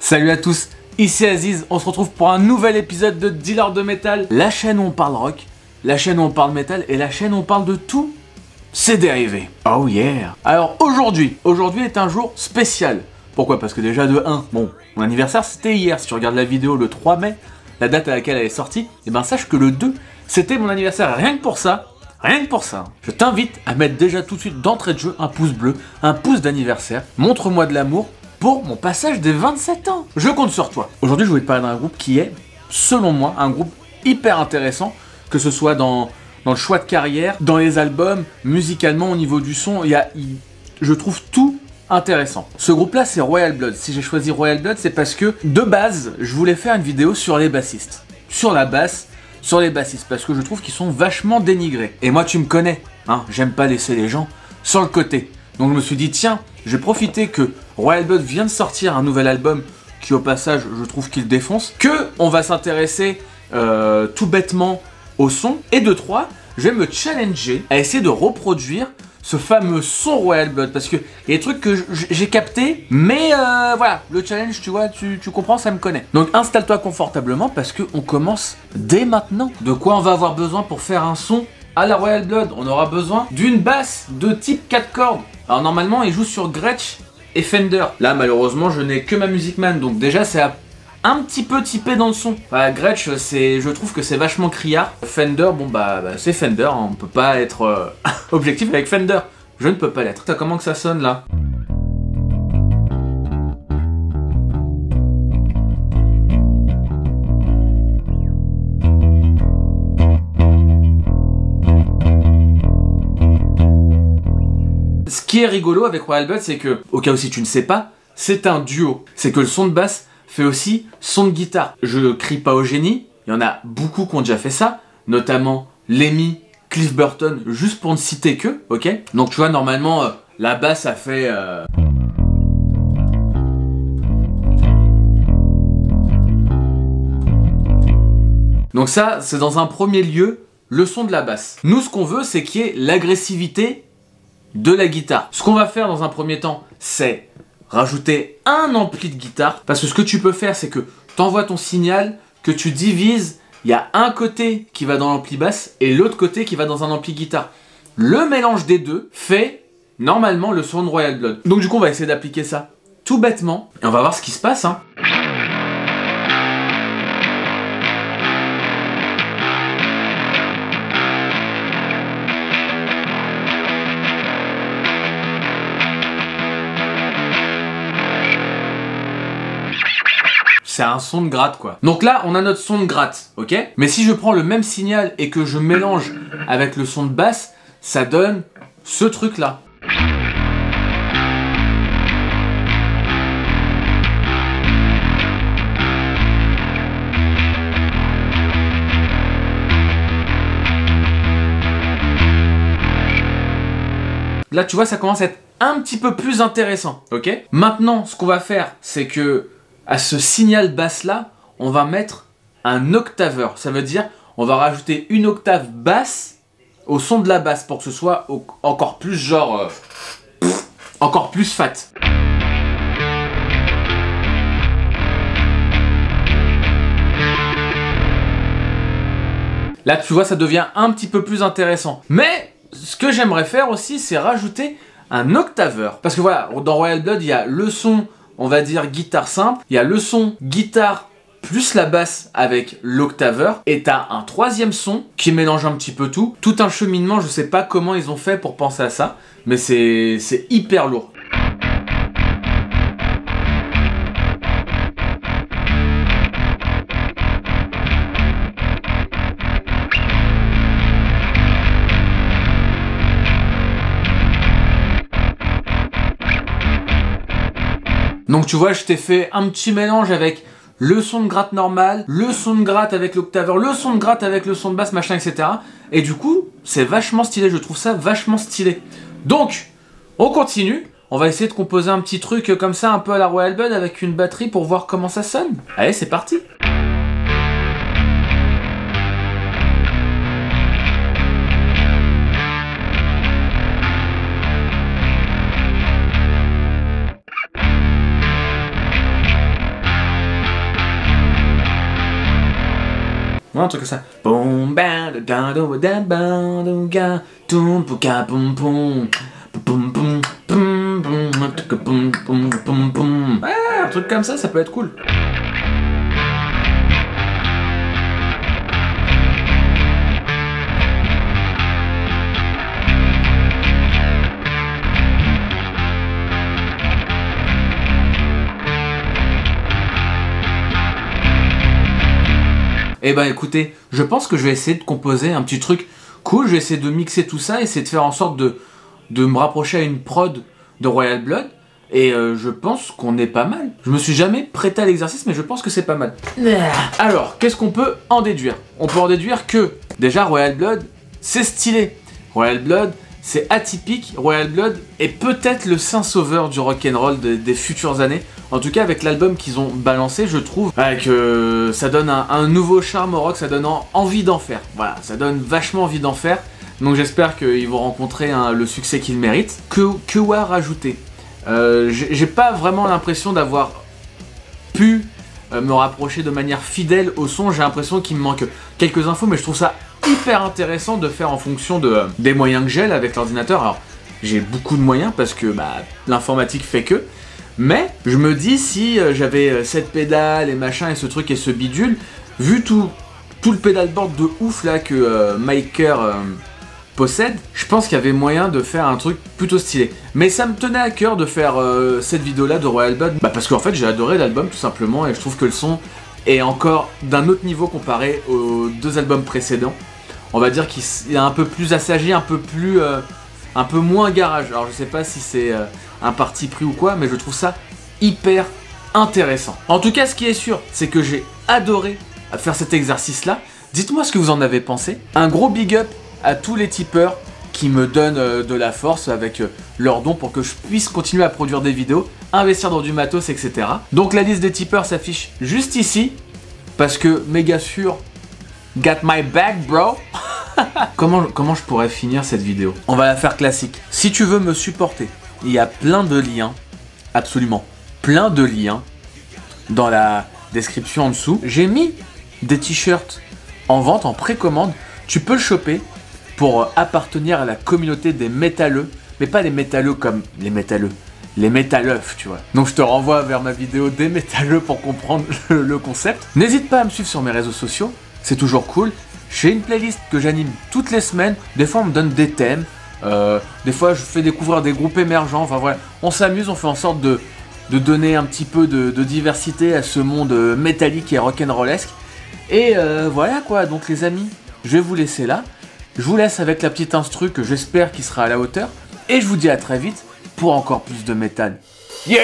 Salut à tous, ici Aziz, on se retrouve pour un nouvel épisode de Dealer de Métal, la chaîne où on parle rock, la chaîne où on parle métal et la chaîne où on parle de tout, c'est dérivé. Oh yeah. Alors aujourd'hui est un jour spécial. Pourquoi? Parce que déjà de 1, bon, mon anniversaire c'était hier, si tu regardes la vidéo le 3 mai, la date à laquelle elle est sortie, et ben sache que le 2, c'était mon anniversaire, rien que pour ça, je t'invite à mettre déjà tout de suite d'entrée de jeu un pouce bleu, un pouce d'anniversaire, montre-moi de l'amour, pour mon passage des 27 ans. Je compte sur toi. Aujourd'hui, je voulais te parler d'un groupe qui est, selon moi, un groupe hyper intéressant, que ce soit dans le choix de carrière, dans les albums, musicalement, au niveau du son, je trouve tout intéressant. Ce groupe-là, c'est Royal Blood. Si j'ai choisi Royal Blood, c'est parce que, de base, je voulais faire une vidéo sur les bassistes. Sur la basse, sur les bassistes, parce que je trouve qu'ils sont vachement dénigrés. Et moi, tu me connais, hein, j'aime pas laisser les gens sur le côté. Donc je me suis dit, tiens, je vais profiter que Royal Blood vient de sortir un nouvel album qui au passage, je trouve qu'il défonce, que on va s'intéresser tout bêtement au son. Et de 3, je vais me challenger à essayer de reproduire ce fameux son Royal Blood. Parce que il y a des trucs que j'ai capté, mais voilà, le challenge, tu vois, tu comprends, ça me connaît. Donc installe-toi confortablement parce qu'on commence dès maintenant. De quoi on va avoir besoin pour faire un son à la Royal Blood? On aura besoin d'une basse de type 4 cordes. Alors normalement, il joue sur Gretsch et Fender. Là, malheureusement, je n'ai que ma Music Man, donc déjà, c'est un petit peu typé dans le son. Enfin, Gretsch, je trouve que c'est vachement criard. Fender, bon bah c'est Fender, hein. On peut pas être objectif avec Fender. Je ne peux pas l'être. Comment que ça sonne là? Ce qui est rigolo avec Royal Blood, c'est que, au cas où si tu ne sais pas, c'est un duo. C'est que le son de basse fait aussi son de guitare. Je crie pas au génie, il y en a beaucoup qui ont déjà fait ça, notamment Lemmy, Cliff Burton, juste pour ne citer que, ok? Donc tu vois, normalement, la basse, ça fait... Donc ça, c'est dans un premier lieu, le son de la basse. Nous, ce qu'on veut, c'est qu'il y ait l'agressivité de la guitare. Ce qu'on va faire dans un premier temps, c'est rajouter un ampli de guitare. Parce que ce que tu peux faire, c'est que tu envoies ton signal, que tu divises. Il y a un côté qui va dans l'ampli basse et l'autre côté qui va dans un ampli guitare. Le mélange des deux fait normalement le son de Royal Blood. Donc du coup, on va essayer d'appliquer ça tout bêtement. Et on va voir ce qui se passe, hein. C'est un son de gratte quoi. Donc là, on a notre son de gratte, ok? Mais si je prends le même signal et que je mélange avec le son de basse, ça donne ce truc là. Là, tu vois, ça commence à être un petit peu plus intéressant, ok? Maintenant, ce qu'on va faire, c'est que à ce signal basse là, on va mettre un octaveur. Ça veut dire, on va rajouter une octave basse au son de la basse pour que ce soit encore plus genre... encore plus fat. Là, tu vois, ça devient un petit peu plus intéressant. Mais ce que j'aimerais faire aussi, c'est rajouter un octaveur. Parce que voilà, dans Royal Blood, il y a le son... on va dire guitare simple, il y a le son guitare plus la basse avec l'octaveur, et t'as un troisième son qui mélange un petit peu tout. Tout un cheminement, je sais pas comment ils ont fait pour penser à ça, mais c'est hyper lourd. Donc tu vois, je t'ai fait un petit mélange avec le son de gratte normal, le son de gratte avec l'octaveur, le son de gratte avec le son de basse, machin, etc. Et du coup, c'est vachement stylé, je trouve ça vachement stylé. Donc, on continue. On va essayer de composer un petit truc comme ça, un peu à la Royal Blood, avec une batterie pour voir comment ça sonne. Allez, c'est parti! Ouais, un truc comme ça. Boum, bam, da, da, da, bam, da, ga, tum, puka, pum, pum. Pum, pum, pum, pum, pum, pum, pum, pum. Ouais, un truc comme ça peut être cool. Eh ben écoutez, je pense que je vais essayer de composer un petit truc cool, je vais essayer de mixer tout ça, essayer de faire en sorte de me rapprocher à une prod de Royal Blood, et je pense qu'on est pas mal. Je me suis jamais prêté à l'exercice, mais je pense que c'est pas mal. Alors, qu'est-ce qu'on peut en déduire? On peut en déduire que, déjà, Royal Blood, c'est stylé. Royal Blood, c'est atypique. Royal Blood est peut-être le saint sauveur du rock'n'roll des futures années. En tout cas, avec l'album qu'ils ont balancé, je trouve que ça donne un nouveau charme au rock, ça donne envie d'en faire. Voilà, ça donne vachement envie d'en faire. Donc j'espère qu'ils vont rencontrer le succès qu'ils méritent. Que rajouter? J'ai pas vraiment l'impression d'avoir pu me rapprocher de manière fidèle au son. J'ai l'impression qu'il me manque quelques infos, mais je trouve ça hyper intéressant de faire en fonction des moyens que j'ai là avec l'ordinateur. Alors, j'ai beaucoup de moyens parce que l'informatique fait que. Mais je me dis, si j'avais cette pédale et machin et ce truc et ce bidule, vu tout le pédalboard de ouf là que Maker possède, je pense qu'il y avait moyen de faire un truc plutôt stylé. Mais ça me tenait à cœur de faire cette vidéo là de Royal Blood, parce qu'en fait j'ai adoré l'album tout simplement, et je trouve que le son est encore d'un autre niveau comparé aux deux albums précédents. On va dire qu'il est un peu plus assagi, un peu moins garage. Alors je sais pas si c'est un parti pris ou quoi, mais je trouve ça hyper intéressant. En tout cas, ce qui est sûr, c'est que j'ai adoré faire cet exercice-là. Dites-moi ce que vous en avez pensé. Un gros big up à tous les tipeurs qui me donnent de la force avec leurs dons pour que je puisse continuer à produire des vidéos, investir dans du matos, etc. Donc la liste des tipeurs s'affiche juste ici, parce que méga sûr, got my back, bro. Comment je pourrais finir cette vidéo? On va la faire classique. Si tu veux me supporter, il y a plein de liens, absolument plein de liens dans la description en dessous. J'ai mis des t-shirts en vente, en précommande. Tu peux le choper pour appartenir à la communauté des métalleux, mais pas les métalleux comme les métalleux, les métalleufs, tu vois. Donc je te renvoie vers ma vidéo des métalleux pour comprendre le concept. N'hésite pas à me suivre sur mes réseaux sociaux, c'est toujours cool. J'ai une playlist que j'anime toutes les semaines. Des fois on me donne des thèmes, des fois je fais découvrir des groupes émergents. Enfin voilà, on s'amuse, on fait en sorte de donner un petit peu de diversité à ce monde métallique et rock'n'rollesque. Et voilà quoi, donc les amis, je vais vous laisser là. Je vous laisse avec la petite instru que j'espère qu'il sera à la hauteur. Et je vous dis à très vite pour encore plus de métal. Yeah!